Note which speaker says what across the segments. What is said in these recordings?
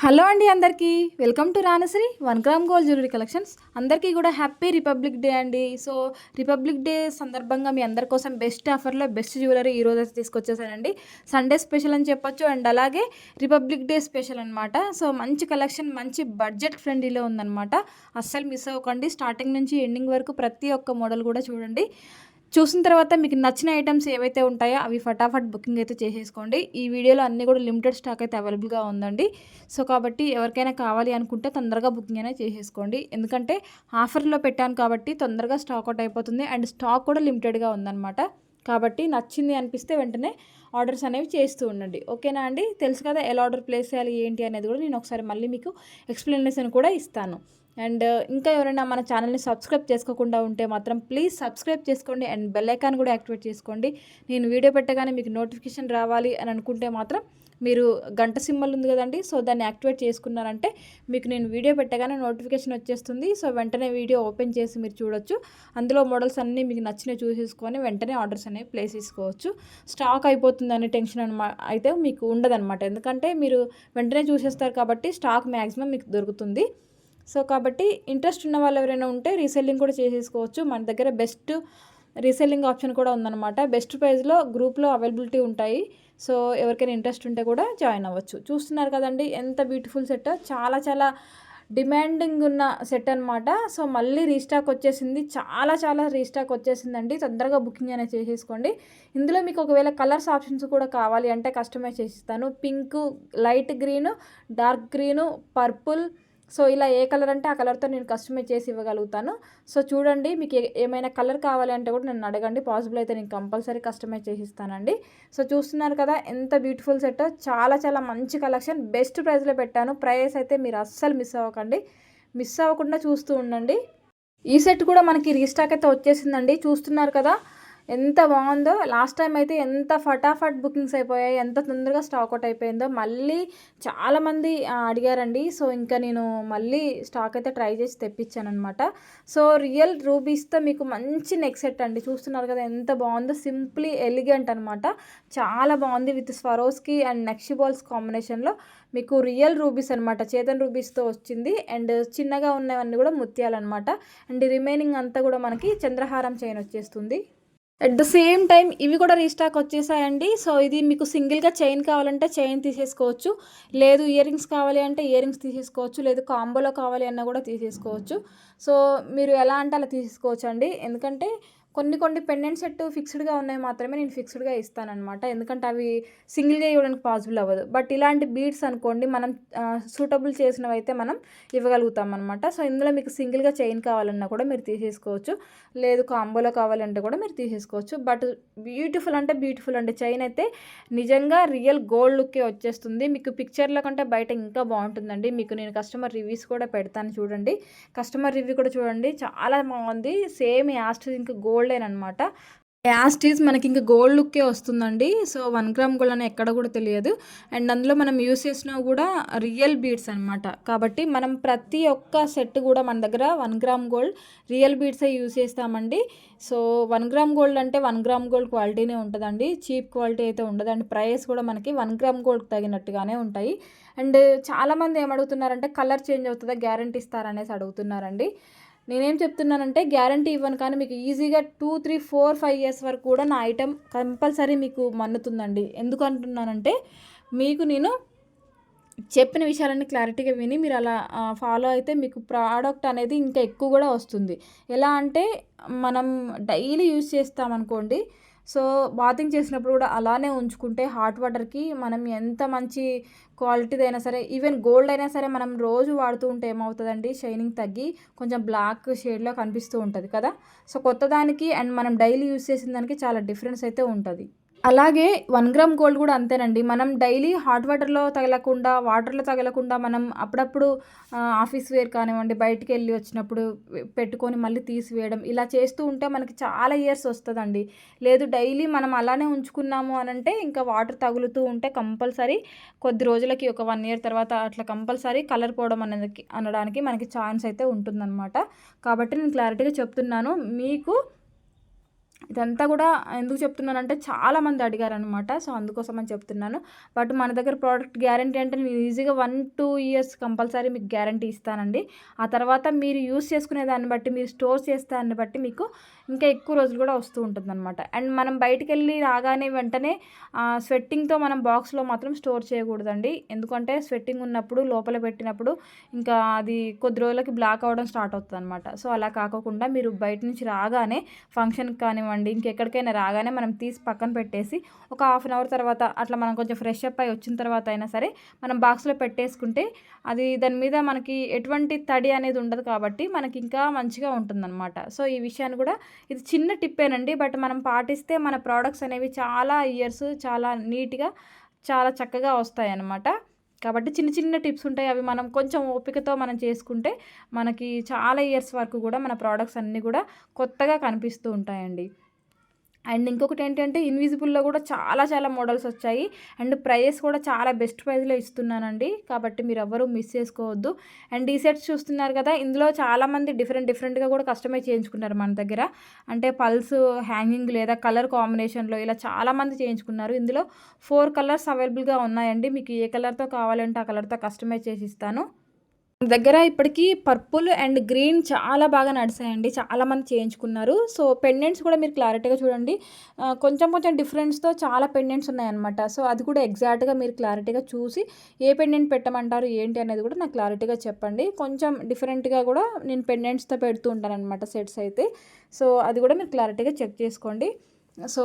Speaker 1: Hello అండి అందరికీ welcome to Ranasri 1 gram gold jewellery collections. అందరికీ కూడా హ్యాపీ రిపబ్లిక్ డే అండి. సో రిపబ్లిక్ డే సందర్భంగా మీ అందరి కోసం బెస్ట్ ఆఫర్లో బెస్ట్ జ్యువెలరీ ఈరోజు అయితే తీసుకొచ్చేసానండి. సండే స్పెషల్ అని చెప్పొచ్చు అండ్ అలాగే రిపబ్లిక్ డే స్పెషల్ అనమాట. సో మంచి కలెక్షన్, మంచి బడ్జెట్ ఫ్రెండ్లీలో ఉందన్నమాట. అస్సలు మిస్ అవ్వకండి. స్టార్టింగ్ నుంచి ఎండింగ్ వరకు ప్రతి ఒక్క మోడల్ కూడా చూడండి. చూసిన తర్వాత మీకు నచ్చిన ఐటమ్స్ ఏవైతే ఉంటాయో అవి ఫటాఫట్ బుకింగ్ అయితే చేసేసుకోండి. ఈ వీడియోలో అన్నీ కూడా లిమిటెడ్ స్టాక్ అయితే అవైలబుల్గా ఉందండి. సో కాబట్టి ఎవరికైనా కావాలి అనుకుంటే తొందరగా బుకింగ్ అనేది చేసేసుకోండి. ఎందుకంటే ఆఫర్లో పెట్టాను కాబట్టి తొందరగా స్టాక్ అవుట్ అయిపోతుంది అండ్ స్టాక్ కూడా లిమిటెడ్గా ఉందన్నమాట. కాబట్టి నచ్చింది అనిపిస్తే వెంటనే ఆర్డర్స్ అనేవి చేస్తూ ఉండండి. ఓకేనా అండి? తెలుసు కదా ఎలా ఆర్డర్ ప్లేస్ చేయాలి ఏంటి అనేది కూడా నేను ఒకసారి మళ్ళీ మీకు ఎక్స్ప్లెనేషన్ కూడా ఇస్తాను. అండ్ ఇంకా ఎవరైనా మన ఛానల్ని సబ్స్క్రైబ్ చేసుకోకుండా ఉంటే మాత్రం ప్లీజ్ సబ్స్క్రైబ్ చేసుకోండి అండ్ బెల్ ఐకాన్ కూడా యాక్టివేట్ చేసుకోండి. నేను వీడియో పెట్టగానే మీకు నోటిఫికేషన్ రావాలి అని అనుకుంటే మాత్రం మీరు గంట సింబల్ ఉంది కదండి, సో దాన్ని యాక్టివేట్ చేసుకున్నారంటే మీకు నేను వీడియో పెట్టగానే నోటిఫికేషన్ వచ్చేస్తుంది. సో వెంటనే వీడియో ఓపెన్ చేసి మీరు చూడొచ్చు. అందులో మోడల్స్ అన్నీ మీకు నచ్చినవి చూసేసుకొని వెంటనే ఆర్డర్స్ అనేవి ప్లేస్ చేసుకోవచ్చు. స్టాక్ అయిపోతుందనే టెన్షన్ అయితే మీకు ఉండదన్నమాట. ఎందుకంటే మీరు వెంటనే చూసేస్తారు కాబట్టి స్టాక్ మ్యాక్సిమం మీకు దొరుకుతుంది. సో కాబట్టి ఇంట్రెస్ట్ ఉన్న వాళ్ళు ఎవరైనా ఉంటే రీసెల్లింగ్ కూడా చేసేసుకోవచ్చు. మన దగ్గర బెస్ట్ రీసెల్లింగ్ ఆప్షన్ కూడా ఉందన్నమాట. బెస్ట్ ప్రైస్లో గ్రూప్లో అవైలబిలిటీ ఉంటాయి. సో ఎవరికైనా ఇంట్రెస్ట్ ఉంటే కూడా జాయిన్ అవ్వచ్చు. చూస్తున్నారు కదండి ఎంత బ్యూటిఫుల్ సెట్, చాలా చాలా డిమాండింగ్ ఉన్న సెట్ అనమాట. సో మళ్ళీ రీస్టాక్ వచ్చేసింది, చాలా చాలా రీస్టాక్ వచ్చేసిందండి. తొందరగా బుకింగ్ అనేది చేసేసుకోండి. ఇందులో మీకు ఒకవేళ కలర్స్ ఆప్షన్స్ కూడా కావాలి అంటే కస్టమైజ్ చేసిస్తాను. Pink, light green, dark green, purple, so ఇలా ఏ కలర్ అంటే ఆ కలర్తో నేను కస్టమైజ్ చేసి ఇవ్వగలుగుతాను. సో చూడండి, మీకు ఏమైనా కలర్ కావాలి అంటే కూడా నన్ను అడగండి. పాసిబుల్ అయితే నేను కంపల్సరీ కస్టమైజ్ చేసి ఇస్తానండి. సో చూస్తున్నారు కదా ఎంత బ్యూటిఫుల్ సెట్, చాలా చాలా మంచి కలెక్షన్, బెస్ట్ ప్రైస్లో పెట్టాను. ప్రైస్ అయితే మీరు అస్సలు మిస్ అవ్వకండి. మిస్ అవ్వకుండా చూస్తూ ఉండండి. ఈ సెట్ కూడా మనకి రీస్టాక్ అయితే వచ్చేసిందండి. చూస్తున్నారు కదా ఎంత బాగుందో. లాస్ట్ టైం అయితే ఎంత ఫటాఫట్ బుకింగ్స్ అయిపోయాయి, ఎంత తొందరగా స్టాక్ అవుట్ అయిపోయిందో. మళ్ళీ చాలామంది అడిగారండి. సో ఇంకా నేను మళ్ళీ స్టాక్ అయితే ట్రై చేసి తెప్పించాను అనమాట. సో రియల్ రూబీస్తో మీకు మంచి నెక్ సెట్ అండి. చూస్తున్నారు కదా ఎంత బాగుందో, సింప్లీ ఎలిగెంట్ అనమాట. చాలా బాగుంది. With Swarovski and nakshi balls కాంబినేషన్లో మీకు రియల్ రూబీస్ అనమాట. చేతన్ రూబీస్తో వచ్చింది అండ్ చిన్నగా ఉన్నవన్నీ కూడా ముత్యాలన్నమాట. అండ్ రిమైనింగ్ అంతా కూడా మనకి చంద్రహారం చైన్ వచ్చేస్తుంది. అట్ ద సేమ్ టైం ఇవి కూడా రీస్టాక్ వచ్చేసాయండి. సో ఇది మీకు సింగిల్గా చైన్ కావాలంటే చైన్ తీసేసుకోవచ్చు, లేదు ఇయర్ రింగ్స్ కావాలి అంటే ఇయర్ రింగ్స్ తీసేసుకోవచ్చు, లేదు కాంబోలో కావాలి అన్నా కూడా తీసేసుకోవచ్చు. సో మీరు ఎలా అంటే అలా తీసేసుకోవచ్చు అండి. ఎందుకంటే కొన్ని కొన్ని పెండెంట్ సెట్ ఫిక్స్డ్గా ఉన్నాయి మాత్రమే నేను ఫిక్స్డ్గా ఇస్తానన్నమాట. ఎందుకంటే అవి సింగిల్గా ఇవ్వడానికి పాసిబుల్ అవ్వదు. బట్ ఇలాంటి బీడ్స్ అనుకోండి మనం సూటబుల్ చేసినవి అయితే మనం ఇవ్వగలుగుతాం అనమాట. సో ఇందులో మీకు సింగిల్గా చైన్ కావాలన్నా కూడా మీరు తీసేసుకోవచ్చు, లేదు కాంబోలో కావాలంటే కూడా మీరు తీసేసుకోవచ్చు. బట్ బ్యూటిఫుల్ అంటే బ్యూటిఫుల్ అండి. చైన్ అయితే నిజంగా రియల్ గోల్డ్ లుక్కే వచ్చేస్తుంది. మీకు పిక్చర్లో కంటే బయట ఇంకా బాగుంటుందండి. మీకు నేను కస్టమర్ రివ్యూస్ కూడా పెడతాను చూడండి. కస్టమర్ రివ్యూ కూడా చూడండి, చాలా బాగుంది. సేమ్ యాస్ట్ ఇంకా గోల్డెన్ అనమాట. యాస్టీస్ మనకి ఇంకా గోల్డ్ లుక్కే వస్తుందండి. సో 1 గ్రామ్ గోల్డ్ అని ఎక్కడ కూడా తెలియదు. అండ్ అందులో మనం యూస్ చేసినా కూడా రియల్ బీడ్స్ అనమాట. కాబట్టి మనం ప్రతి ఒక్క సెట్ కూడా మన దగ్గర 1 గ్రామ్ గోల్డ్ రియల్ బీడ్సే యూస్ చేస్తామండి. సో 1 గ్రామ్ గోల్డ్ అంటే 1 గ్రామ్ గోల్డ్ క్వాలిటీనే ఉంటుందండి, చీప్ క్వాలిటీ అయితే ఉండదండి. ప్రైస్ కూడా మనకి 1 గ్రామ్ గోల్డ్ తగినట్టుగానే ఉంటాయి. అండ్ చాలామంది ఏమడుగుతున్నారంటే కలర్ చేంజ్ అవుతుందా, గ్యారంటీ ఇస్తారనేసి అడుగుతున్నారండి. నేనేం చెప్తున్నానంటే గ్యారంటీ ఇవ్వను, కానీ మీకు ఈజీగా 2, 3, 4, 5 ఇయర్స్ వరకు కూడా నా ఐటెం కంపల్సరీ మీకు మన్నుతుందండి. ఎందుకు అంటున్నానంటే మీకు నేను చెప్పిన విషయాలన్నీ క్లారిటీగా విని మీరు అలా ఫాలో అయితే మీకు ప్రోడక్ట్ అనేది ఇంకా ఎక్కువ కూడా వస్తుంది. ఎలా అంటే మనం డైలీ యూజ్ చేస్తామనుకోండి, సో బాతింగ్ చేసినప్పుడు కూడా అలానే ఉంచుకుంటే హాట్ వాటర్కి మనం ఎంత మంచి క్వాలిటీదైనా సరే, ఈవెన్ గోల్డ్ అయినా సరే మనం రోజు వాడుతూ ఉంటే ఏమవుతుందండి, షైనింగ్ తగ్గి కొంచెం బ్లాక్ షేడ్లో కనిపిస్తూ ఉంటుంది కదా. సో కొత్త దానికి అండ్ మనం డైలీ యూజ్ చేసిన దానికి చాలా డిఫరెన్స్ అయితే ఉంటుంది. అలాగే 1 గ్రామ్ గోల్డ్ కూడా అంతేనండి. మనం డైలీ హాట్ వాటర్లో తగలకుండా, వాటర్లో తగలకుండా మనం అప్పుడప్పుడు ఆఫీస్ వేర్ కానివ్వండి, బయటికి వెళ్ళి వచ్చినప్పుడు పెట్టుకొని మళ్ళీ తీసివేయడం ఇలా చేస్తూ ఉంటే మనకి చాలా ఇయర్స్ వస్తుందండి. లేదు డైలీ మనం అలానే ఉంచుకున్నాము అనంటే ఇంకా వాటర్ తగులుతూ ఉంటే కంపల్సరీ కొద్ది రోజులకి ఒక 1 ఇయర్ తర్వాత అట్లా కంపల్సరీ కలర్ పోవడం అనేది అనడానికి మనకి ఛాన్స్ అయితే ఉంటుందన్నమాట. కాబట్టి నేను క్లారిటీగా చెప్తున్నాను. మీకు ఇదంతా కూడా ఎందుకు చెప్తున్నానంటే చాలామంది అడిగారనమాట. సో, అందుకోసం అని చెప్తున్నాను. బట్ మన దగ్గర ప్రోడక్ట్ గ్యారంటీ అంటే నేను ఈజీగా 1-2 ఇయర్స్ కంపల్సరీ మీకు గ్యారంటీ ఇస్తానండి. ఆ తర్వాత మీరు యూజ్ చేసుకునే దాన్ని బట్టి, మీరు స్టోర్ చేసే దాన్ని బట్టి మీకు ఇంకా ఎక్కువ రోజులు కూడా వస్తూ ఉంటుందన్నమాట. అండ్ మనం బయటికెళ్ళి రాగానే వెంటనే స్వెట్టింగ్‌తో మనం బాక్స్‌లో మాత్రం స్టోర్ చేయకూడదండి. ఎందుకంటే స్వెట్టింగ్ ఉన్నప్పుడు లోపల పెట్టినప్పుడు ఇంకా అది కొద్ది రోజులకి బ్లాక్ అవ్వడం స్టార్ట్ అవుతదనమాట. సో, అలా కాకోకుండా మీరు బయట నుంచి రాగానే ఫంక్షన్‌కి కానివ్వండి, ఇంకెక్కడికైనా రాగానే మనం తీసి పక్కన పెట్టేసి ఒక హాఫ్ అన్ అవర్ తర్వాత అట్లా మనం కొంచెం ఫ్రెష్ అప్ అయ్యి వచ్చిన తర్వాత అయినా సరే మనం బాక్స్‌లో పెట్టేసుకుంటే అది దాని మీద మనకి ఎటువంటి తడి అనేది ఉండదు కాబట్టి మనకి ఇంకా మంచిగా ఉంటుందన్నమాట. సో, ఈ విషయాన్ని కూడా ఇది చిన్న టిప్పేనండి. బట్ మనం పాటిస్తే మన ప్రొడక్ట్స్ అనేవి చాలా ఇయర్స్ చాలా నీట్‌గా చాలా చక్కగా వస్తాయన్నమాట. కాబట్టి చిన్న చిన్న టిప్స్ ఉంటాయి. అవి మనం కొంచెం ఓపికతో మనం చేసుకుంటే మనకి చాలా ఇయర్స్ వరకు కూడా మన ప్రొడక్ట్స్ అన్నీ కూడా కొత్తగా కనిపిస్తూ ఉంటాయండి. అండ్ ఇంకొకటేంటంటే ఇన్విజిబుల్‌లో కూడా చాలా చాలా మోడల్స్ వచ్చాయి. అండ్ ప్రైజెస్ కూడా చాలా బెస్ట్ ప్రైస్‌లో ఇస్తున్నానండి. కాబట్టి మీరెవ్వరూ మిస్ చేసుకోవద్దు. అండ్ ఈ సెట్స్ చూస్తున్నారు కదా! ఇందులో చాలామంది డిఫరెంట్‌గా కూడా కస్టమైజ్ చేయించుకున్నారు మన దగ్గర. అంటే పల్స్ హ్యాంగింగ్ లేదా కలర్ కాంబినేషన్‌లో ఇలా చాలామంది చేయించుకున్నారు. ఇందులో 4 కలర్స్ అవైలబుల్‌గా ఉన్నాయండి. మీకు ఏ కలర్‌తో కావాలంటే ఆ కలర్‌తో కస్టమైజ్ చేసిస్తాను. దగ్గర ఇప్పటికి పర్పుల్ అండ్ గ్రీన్ చాలా బాగా నడిసాయండి. చాలామంది చేయించుకున్నారు. సో, పెండెంట్స్ కూడా మీరు క్లారిటీగా చూడండి. కొంచెం కొంచెం డిఫరెన్స్‌తో చాలా పెండెంట్స్ ఉన్నాయన్నమాట. సో, అది కూడా ఎగ్జాక్ట్‌గా మీరు క్లారిటీగా చూసి ఏ పెండెంట్ పెట్టమంటారు ఏంటి అనేది కూడా నాకు క్లారిటీగా చెప్పండి. కొంచెం డిఫరెంట్‌గా కూడా నేను పెండెంట్స్‌తో పెడుతూ ఉంటానన్నమాట సెట్స్ అయితే. సో, అది కూడా మీరు క్లారిటీగా చెక్ చేసుకోండి. సో,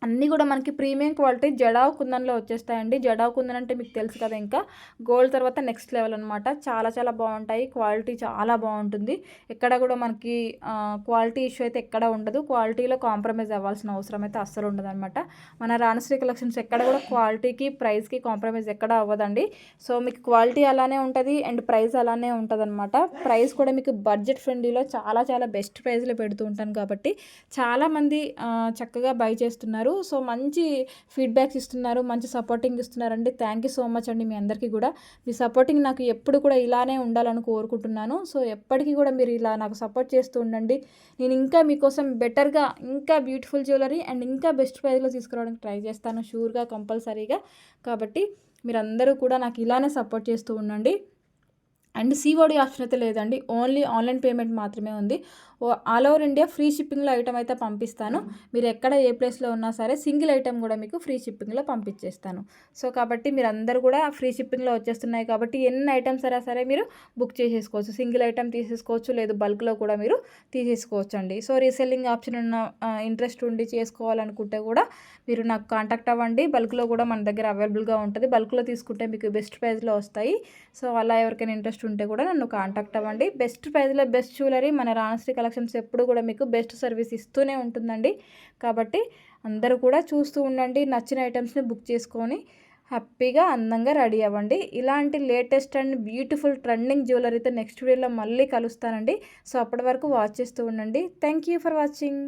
Speaker 1: అన్నీ కూడా మనకి ప్రీమియం క్వాలిటీ జడావ్ కుందన్‌లో వచ్చేస్తాయండి. జడావ్ కుందన్ అంటే మీకు తెలుసు కదా! ఇంకా గోల్డ్ తర్వాత నెక్స్ట్ లెవెల్ అనమాట. చాలా చాలా బావుంటాయి. క్వాలిటీ చాలా బావుంటుంది. ఎక్కడ కూడా మనకి క్వాలిటీ ఇష్యూ అయితే ఎక్కడ ఉండదు. క్వాలిటీలో కాంప్రమైజ్ అవ్వాల్సిన అవసరం అయితే అస్సలు ఉండదనమాట. మన రాణశ్రీ కలెక్షన్స్ ఎక్కడ కూడా క్వాలిటీకి, ప్రైస్‌కి కాంప్రమైజ్ ఎక్కడ అవ్వదండి. సో, మీకు క్వాలిటీ అలానే ఉంటది అండ్ ప్రైస్ అలానే ఉంటదనమాట. ప్రైస్ కూడా మీకు బడ్జెట్ ఫ్రెండ్లీలో చాలా చాలా బెస్ట్ ప్రైస్‌లో పెడుతూ ఉంటాను కాబట్టి చాలామంది చక్కగా బై చేస్తున్నారు. సో, మంచి ఫీడ్‌బ్యాక్స్ ఇస్తున్నారు. మంచి సపోర్టింగ్ ఇస్తున్నారండి. థ్యాంక్ యూ సో మచ్ అండి మీ అందరికీ కూడా. మీ సపోర్టింగ్ నాకు ఎప్పుడు కూడా ఇలానే ఉండాలని కోరుకుంటున్నాను. సో, ఎప్పటికీ కూడా మీరు ఇలా నాకు సపోర్ట్ చేస్తూ ఉండండి. నేను ఇంకా మీకోసం బెటర్‌గా ఇంకా బ్యూటిఫుల్ జ్యువెలరీ అండ్ ఇంకా బెస్ట్ ప్రైస్‌లో తీసుకురావడానికి ట్రై చేస్తాను షూర్‌గా కంపల్సరీగా. కాబట్టి మీరందరూ కూడా నాకు ఇలానే సపోర్ట్ చేస్తూ ఉండండి. అండ్ సీఓడీ ఆప్షన్ అయితే లేదండి. ఓన్లీ ఆన్‌లైన్ పేమెంట్ మాత్రమే ఉంది. ఆల్ ఓవర్ ఇండియా ఫ్రీ షిప్పింగ్‌లో ఐటెమ్ అయితే పంపిస్తాను. మీరు ఎక్కడ ఏ ప్లేస్‌లో ఉన్నా సరే సింగిల్ ఐటెమ్ కూడా మీకు ఫ్రీ షిప్పింగ్‌లో పంపించేస్తాను. సో, కాబట్టి మీరందరూ కూడా ఫ్రీ షిప్పింగ్‌లో వచ్చేస్తున్నాయి కాబట్టి ఎన్ని ఐటెమ్స్ అయినా సరే మీరు బుక్ చేసేసుకోవచ్చు. సింగిల్ ఐటెమ్ తీసేసుకోవచ్చు. లేదు బల్క్‌లో కూడా మీరు తీసేసుకోవచ్చండి. సో, రీసెల్లింగ్ ఆప్షన్ ఉన్న ఇంట్రెస్ట్ ఉండి చేసుకోవాలనుకుంటే కూడా మీరు నాకు కాంటాక్ట్ అవ్వండి. బల్క్‌లో కూడా మన దగ్గర అవైలబుల్‌గా ఉంటుంది. బల్క్‌లో తీసుకుంటే మీకు బెస్ట్ ప్రైస్‌లో వస్తాయి. సో, అలా ఎవరికైనా ఇంట్రెస్ట్ ఉంటే కూడా నన్ను కాంటాక్ట్ అవ్వండి. బెస్ట్ ప్రైస్‌లో బెస్ట్ జ్యువెలరీ మన రాణశ్రీ కలెక్షన్స్ ఎప్పుడు కూడా మీకు బెస్ట్ సర్వీస్ ఇస్తూనే ఉంటుందండి. కాబట్టి అందరూ కూడా చూస్తూ ఉండండి. నచ్చిన ఐటమ్స్‌ని బుక్ చేసుకొని హ్యాపీగా అందంగా రెడీ అవ్వండి. ఇలాంటి లేటెస్ట్ అండ్ బ్యూటిఫుల్ ట్రెండింగ్ జ్యువెలరీతో నెక్స్ట్ వీడియోలో మళ్ళీ కలుస్తానండి. సో, అప్పటి వరకు వాచ్ చేస్తూ ఉండండి. Thank you for watching.